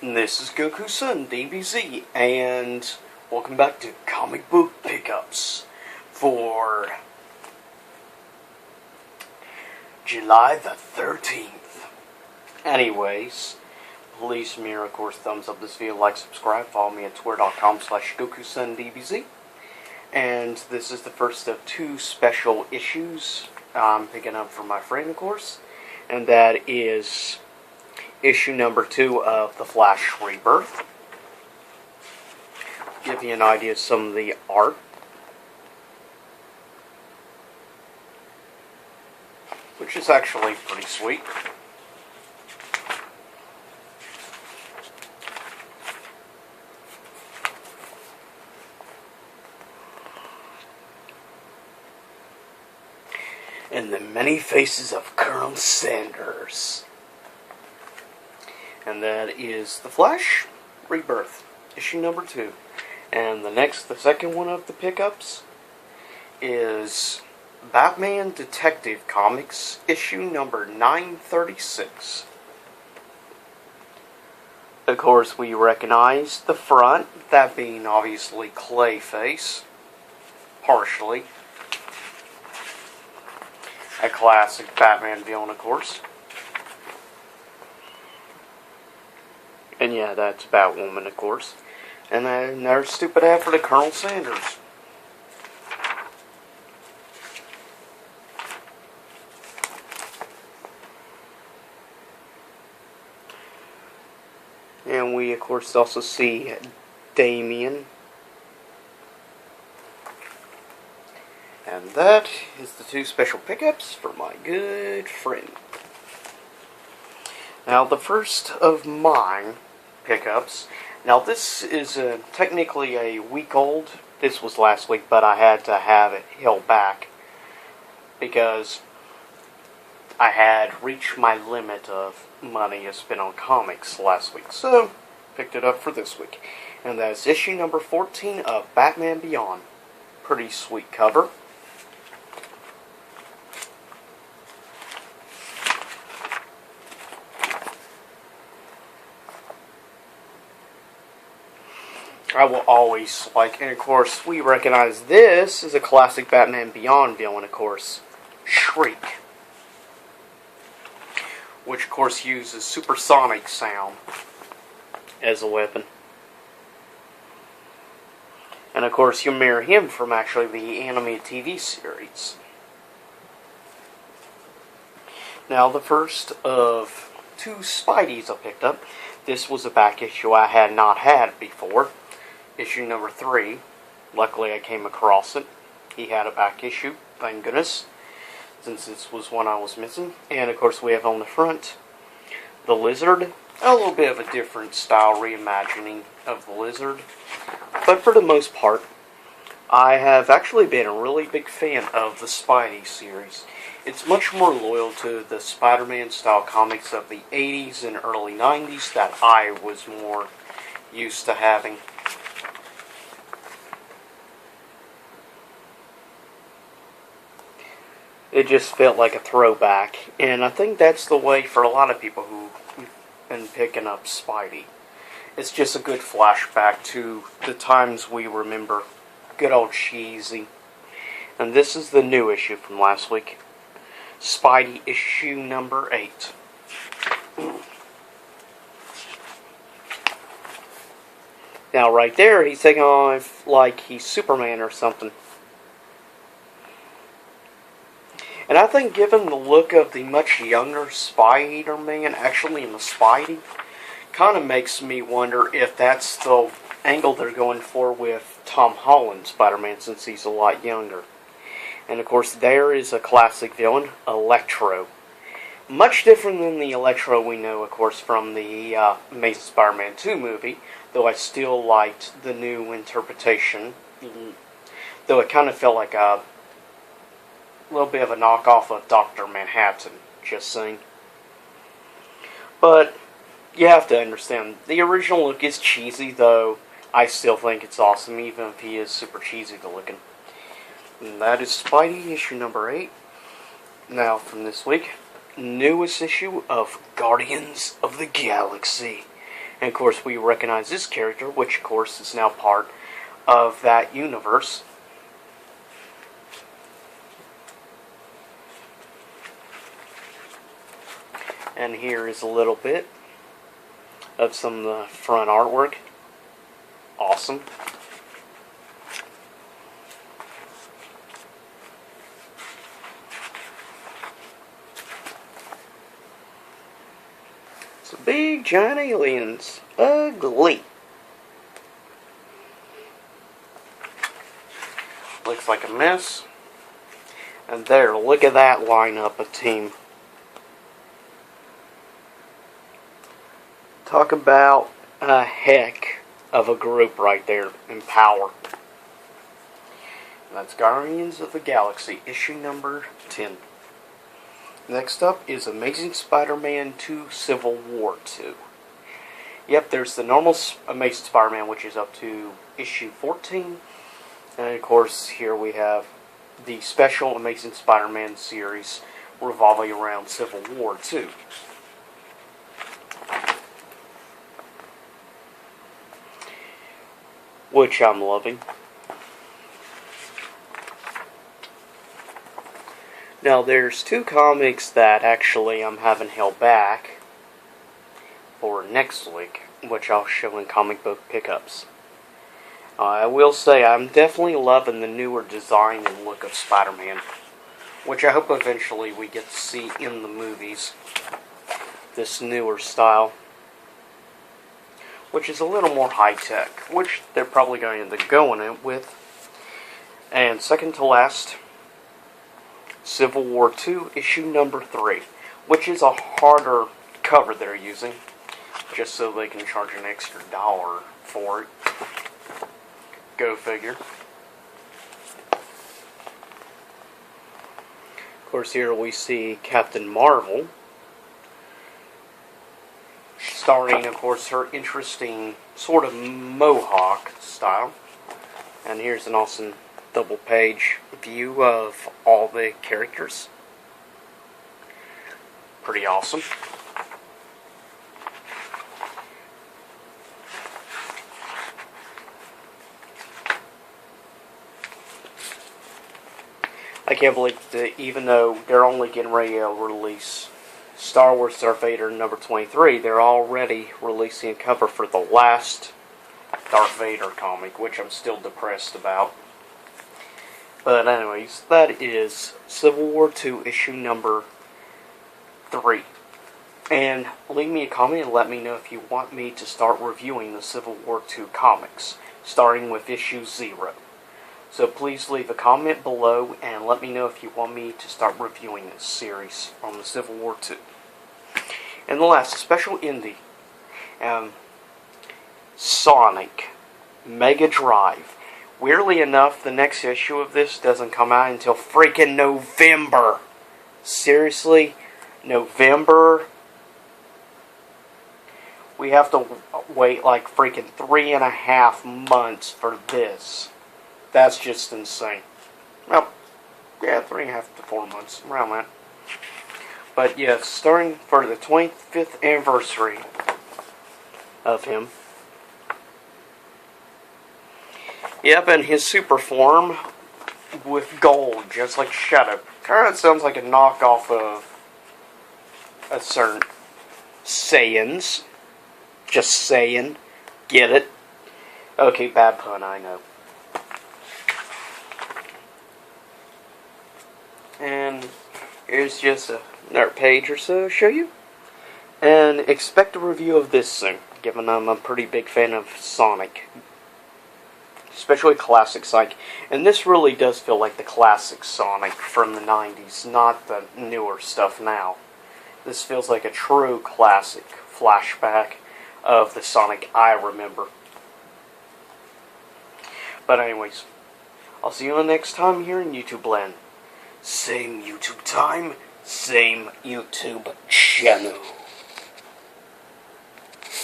This is Goku-san, DBZ, and welcome back to Comic Book Pickups for July the 13th. Anyways, please, of course, thumbs up this video, like, subscribe, follow me at twitter.com/GokuSunDBZ. And this is the first of two special issues I'm picking up from my friend, of course, and that is issue number 2 of The Flash Rebirth. Give you an idea of some of the art. Which is actually pretty sweet. And the many faces of Colonel Sanders. And that is The Flash Rebirth, issue number 2. And the second one of the pickups is Batman Detective Comics, issue number 936. Of course, we recognize the front, that being obviously Clayface, partially. A classic Batman villain, of course. And yeah, that's Batwoman, of course. And then there's stupid ad for the Colonel Sanders. And we, of course, also see Damian. And that is the two special pickups for my good friend. Now, the first of mine pickups. Now, this is technically a week old. This was last week, but I had to have it held back because I had reached my limit of money I spent on comics last week. So, picked it up for this week. And that's issue number 14 of Batman Beyond. Pretty sweet cover. I will always like, and of course, we recognize this as a classic Batman Beyond villain, of course, Shriek. Which, of course, uses supersonic sound as a weapon. And, of course, you mirror him from actually the animated TV series. Now, the first of two Spideys I picked up. This was a back issue I had not had before. Issue number 3. Luckily, I came across it. He had a back issue, thank goodness, since this was one I was missing. And, of course, we have on the front the Lizard. A little bit of a different style reimagining of the Lizard. But for the most part, I have actually been a really big fan of the Spidey series. It's much more loyal to the Spider-Man style comics of the 80s and early 90s that I was more used to having. It just felt like a throwback, and I think that's the way for a lot of people who've been picking up Spidey. It's just a good flashback to the times we remember. Good old cheesy. And this is the new issue from last week. Spidey issue number 8. Now right there, he's taking on like he's Superman or something. And I think given the look of the much younger Spider-Man actually in the Spidey, kind of makes me wonder if that's the angle they're going for with Tom Holland's Spider-Man since he's a lot younger. And of course there is a classic villain, Electro. Much different than the Electro we know, of course, from the Amazing Spider-Man 2 movie, though I still liked the new interpretation, though it kind of felt like a little bit of a knockoff of Dr. Manhattan, just saying. But you have to understand, the original look is cheesy, though I still think it's awesome, even if he is super cheesy looking. And that is Spidey, issue number 8. Now, from this week, newest issue of Guardians of the Galaxy. And of course we recognize this character, which of course is now part of that universe. And here is a little bit of some of the front artwork. Awesome. Some big giant aliens. Ugly. Looks like a mess. And there, look at that lineup of team. Talk about a heck of a group right there in power. That's Guardians of the Galaxy, issue number 10. Next up is Amazing Spider-Man 2 Civil War 2. Yep, there's the normal Amazing Spider-Man, which is up to issue 14. And of course, here we have the special Amazing Spider-Man series revolving around Civil War 2. Which I'm loving. Now there's two comics that actually I'm having held back for next week, which I'll show in comic book pickups. I will say I'm definitely loving the newer design and look of Spider-Man, which I hope eventually we get to see in the movies. This newer style, which is a little more high-tech, which they're probably going to go in it with. And second to last, Civil War 2, issue number 3, which is a harder cover they're using, just so they can charge an extra $1 for it. Go figure. Of course, here we see Captain Marvel, starring, of course, her interesting sort of mohawk style. And here's an awesome double-page view of all the characters. Pretty awesome. I can't believe that even though they're only getting ready to release Star Wars Darth Vader number 23, they're already releasing a cover for the last Darth Vader comic, which I'm still depressed about. But anyways, that is Civil War 2 issue number 3. And leave me a comment and let me know if you want me to start reviewing the Civil War 2 comics, starting with issue 0. So please leave a comment below and let me know if you want me to start reviewing this series on the Civil War 2. And the last, special indie. Sonic Mega Drive. Weirdly enough, the next issue of this doesn't come out until freaking November. Seriously? November? We have to wait like freaking 3.5 months for this. That's just insane. Well, yeah, 3.5 to 4 months, around that. But yeah, starting for the 25th anniversary of him. Yep, and his super form with gold, just like Shadow. Kind of sounds like a knockoff of a certain Saiyans. Just saying. Get it? Okay, bad pun, I know. And here's just another page or so to show you. And expect a review of this soon, given I'm a pretty big fan of Sonic. Especially classic Sonic. And this really does feel like the classic Sonic from the 90s, not the newer stuff now. This feels like a true classic flashback of the Sonic I remember. But anyways, I'll see you next time here in YouTube Land. Same YouTube time, same YouTube channel.